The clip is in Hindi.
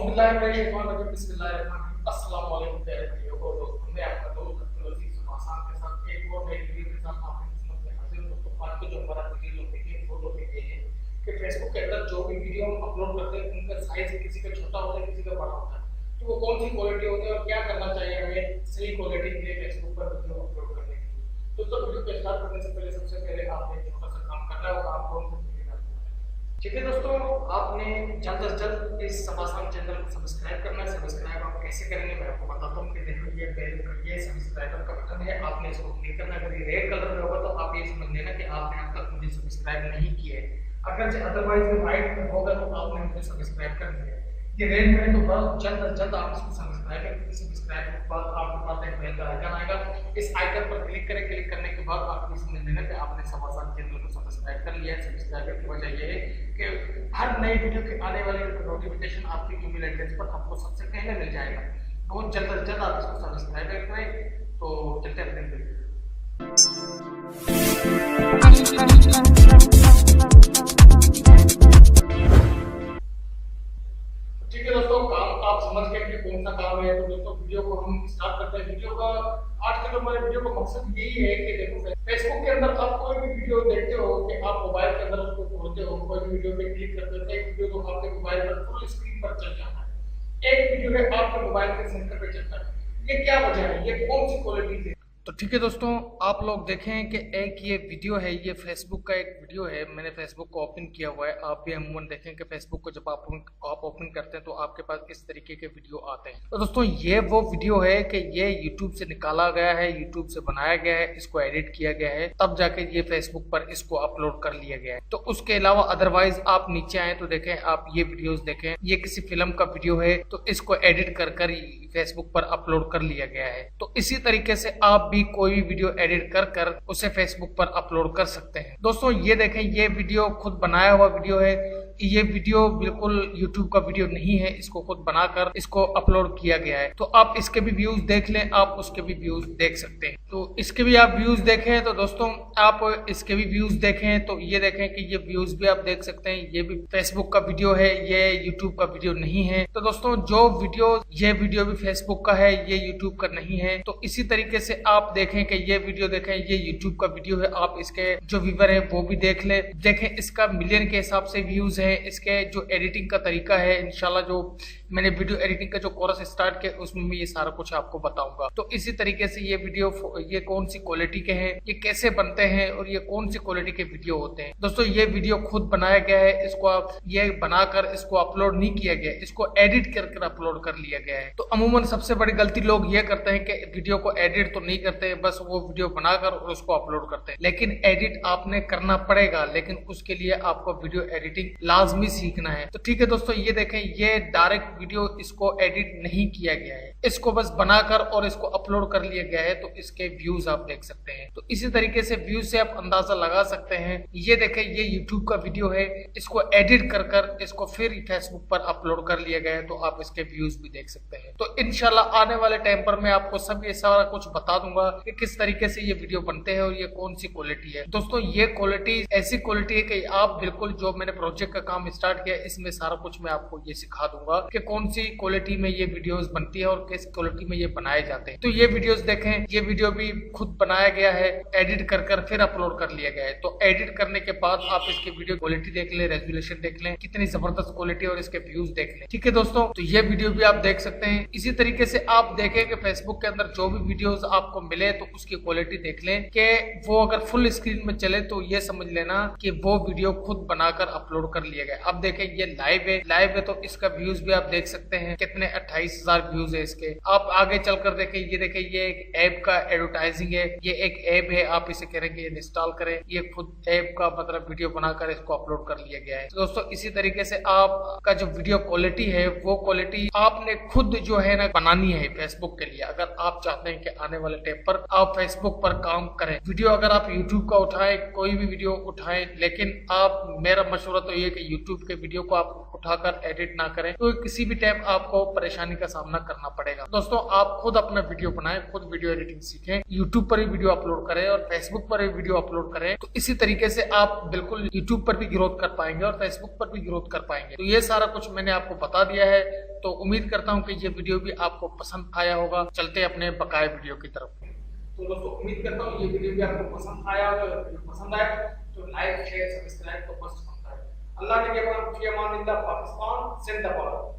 अस्सलाम वालेकुम प्यारे भाइयों और दोस्तों, मैं आपका दोस्त अब्दुल अजीज सुभाषान के साथ एक और नई वीडियो के साथ आपकी खिदमत में हाजिर हूं। दोस्तों, आज का जो हमारा वीडियो टॉपिक है वो टॉपिक ये है कि फेसबुक के अंदर जो भी वीडियो हम अपलोड करते हैं उनका साइज किसी का छोटा होता है, किसी का बड़ा होता है, तो वो कौन सी क्वालिटी होती है और क्या करना चाहिए हमें सही क्वालिटी के लिए फेसबुक पर वीडियो अपलोड करने के लिए। दोस्तों, वीडियो को स्टार्ट करने से पहले सबसे पहले आपने एक छोटा सा काम करना है और काम कौन सा ठीक है दोस्तों, आपने जल्द से जल्द इस सुभाषान चैनल को सब्सक्राइब करना है। सब्सक्राइब आप कैसे करेंगे मैं आपको बताता हूँ कि देखो ये बेल ये सब्सक्राइबर का बटन है, आपने इसको क्लिक करना। अगर ये रेड कलर में होगा तो आप ये समझ लेना कि आपने अब तक मुझे सब्सक्राइब नहीं किया है। अगर अदरवाइज व्हाइट में होगा तो आपने मुझे सब्सक्राइब कर दिया है। ये रेड में है तो बस जल्द से जल्द आप इसको सब्सक्राइब करें। सब्सक्राइब के बाद आपके पास एक बेल का आइकन आएगा, इस आइकन पर क्लिक करें। क्लिक करने के बाद आप ये समझ लेना कि आपने सुभाषान चैनल को सब्सक्राइब कर लिया है। सब्सक्राइबर की वजह ये है कि हर नई वीडियो के आने वाले नोटिफिकेशन आपकी ईमेल एड्रेस पर आपको सबसे पहले मिल जाएगा। बहुत जल्द से जल्द आप इसको सब्सक्राइब करें। तो चलते हैं ठीक है दोस्तों, काम आप समझ गए कि कौन सा काम है। तो दोस्तों, वीडियो को हम स्टार्ट करते हैं। वीडियो का आज के जो हमारे वीडियो का मकसद यही है कि देखो फेसबुक के अंदर आप कोई भी वीडियो देखते हो कि आप मोबाइल के अंदर उसको खोलते हो, कोई भी वीडियो पे क्लिक करते हो, एक वीडियो तो आपके मोबाइल पर फुल स्क्रीन पर चल जाता है, एक वीडियो है आपके मोबाइल के सेंटर पे चलता है। ये क्या वजह है, ये कौन सी क्वालिटी है? तो ठीक है दोस्तों, आप लोग देखें कि एक ये वीडियो है, ये फेसबुक का एक वीडियो है। मैंने फेसबुक को ओपन किया हुआ है। आप भी अमूमन देखें कि फेसबुक को जब आप ओपन करते हैं तो आपके पास इस तरीके के वीडियो आते हैं। तो दोस्तों, ये वो वीडियो है कि ये यूट्यूब से निकाला गया है, यूट्यूब से बनाया गया है, इसको एडिट किया गया है, तब जाके ये फेसबुक पर इसको अपलोड कर लिया गया है। तो उसके अलावा अदरवाइज आप नीचे आए तो देखें, आप ये वीडियोस देखें, ये किसी फिल्म का वीडियो है तो इसको एडिट कर फेसबुक पर अपलोड कर लिया गया है। तो इसी तरीके से आप भी कोई भी वीडियो एडिट कर उसे फेसबुक पर अपलोड कर सकते हैं। दोस्तों, ये देखें, ये वीडियो खुद बनाया हुआ वीडियो है। ये वीडियो बिल्कुल YouTube का वीडियो नहीं है, इसको खुद बनाकर इसको अपलोड किया गया है। तो आप इसके भी व्यूज देख लें, आप उसके भी व्यूज देख सकते हैं। तो इसके भी आप व्यूज देखें तो दोस्तों, आप इसके भी व्यूज देखें तो ये देखें कि ये व्यूज भी आप देख सकते हैं। ये भी फेसबुक का वीडियो है, ये YouTube का वीडियो नहीं है। तो दोस्तों, जो ये वीडियो भी फेसबुक का है, ये YouTube का नहीं है। तो इसी तरीके से आप देखें कि ये वीडियो देखें, ये YouTube का वीडियो है। आप इसके जो व्यूवर है वो भी देख ले, देखें इसका मिलियन के हिसाब से व्यूज है। इसके जो एडिटिंग का तरीका है, इंशाल्लाह जो मैंने वीडियो एडिटिंग का जो कोर्स स्टार्ट किया उसमें भी ये सारा कुछ आपको बताऊंगा। तो इसी तरीके से ये वीडियो, ये कौन सी क्वालिटी के हैं, ये कैसे बनते हैं और ये कौन सी क्वालिटी के वीडियो होते हैं। दोस्तों, ये वीडियो खुद बनाया गया है, इसको ये बनाकर इसको अपलोड नहीं किया गया, इसको एडिट कर अपलोड कर लिया गया है। तो अमूमन सबसे बड़ी गलती लोग ये करते हैं कि वीडियो को एडिट तो नहीं करते, बस वो वीडियो बनाकर और उसको अपलोड करते हैं। लेकिन एडिट आपने करना पड़ेगा, लेकिन उसके लिए आपको वीडियो एडिटिंग लाजमी सीखना है। तो ठीक है दोस्तों, ये देखें, ये डायरेक्ट वीडियो इसको एडिट नहीं किया गया है, इसको बस बनाकर और इसको अपलोड कर लिया गया है। तो इसके व्यूज आप देख सकते हैं। तो इसी तरीके से व्यूज से आप अंदाजा लगा सकते हैं। ये देखें, ये यूट्यूब का वीडियो है, इसको एडिट कर इसको फिर फेसबुक पर अपलोड कर लिया गया है। तो आप इसके व्यूज भी देख सकते हैं। तो इंशाल्लाह आने वाले टाइम पर मैं आपको सब ये सारा कुछ बता दूंगा कि किस तरीके से ये वीडियो बनते हैं और ये कौन सी क्वालिटी है। दोस्तों, ये क्वालिटी ऐसी क्वालिटी है कि आप बिल्कुल, जो मैंने प्रोजेक्ट का काम स्टार्ट किया इसमें सारा कुछ मैं आपको ये सिखा दूंगा कि कौन सी क्वालिटी में ये वीडियोस बनती है और किस क्वालिटी में ये बनाए जाते हैं। तो ये वीडियोस देखें, ये वीडियो भी खुद बनाया गया है, एडिट कर फिर अपलोड कर लिया गया है। तो एडिट करने के बाद आप इसकी वीडियो क्वालिटी देख लें, रेजोल्यूशन देख लें, कितनी जबरदस्त क्वालिटी और इसके व्यूज देख लें। ठीक है दोस्तों, तो ये वीडियो भी आप देख सकते हैं। इसी तरीके से आप देखें कि फेसबुक के अंदर जो भी वीडियोस आपको मिले तो उसकी क्वालिटी देख लें कि वो अगर फुल स्क्रीन में चले तो ये समझ लेना कि वो वीडियो खुद बनाकर अपलोड कर लिया गया। अब देखें, ये लाइव है तो इसका व्यूज भी आप देख सकते हैं, कितने 28,000 व्यूज है इसके। आप आगे चलकर देखें, ये देखें, ये एक ऐप का एडवर्टाइजिंग है, ये एक ऐप है, आप इसे करेंगे इंस्टॉल करें, ये खुद ऐप का मतलब वीडियो बनाकर इसको अपलोड कर लिया गया है। तो दोस्तों, इसी तरीके से आपका जो वीडियो क्वालिटी है वो क्वालिटी आपने खुद जो है ना बनानी है फेसबुक के लिए। अगर आप चाहते हैं कि आने वाले टाइम पर आप फेसबुक पर काम करें, वीडियो अगर आप यूट्यूब का उठाएं, कोई भी वीडियो उठाएं, लेकिन आप, मेरा मशवरा तो ये कि यूट्यूब के वीडियो को आप उठाकर एडिट ना करें, तो किसी भी टाइम आपको परेशानी का सामना करना पड़ेगा। दोस्तों, आप खुद अपना वीडियो बनाएं, खुद वीडियो एडिटिंग सीखें, यूट्यूब पर भी वीडियो अपलोड करें और फेसबुक पर भी वीडियो अपलोड करें। तो इसी तरीके से आप बिल्कुल यूट्यूब पर भी ग्रोथ कर पाएंगे और फेसबुक पर भी ग्रोथ कर पाएंगे। तो ये सारा कुछ मैंने आपको बता दिया है। तो उम्मीद करता हूँ कि ये वीडियो भी आपको पसंद आया होगा। चलते अपने बकाया वीडियो की तरफ। तो दोस्तों उम्मीद करता हूँ ये वीडियो भी आपको पसंद आया होगा। अगर वीडियो पसंद आए तो लाइक शेयर सब्सक्राइब तो मस्ट बनता है। अल्लाह ने के बाद पाकिस्तान जिंदाबाद।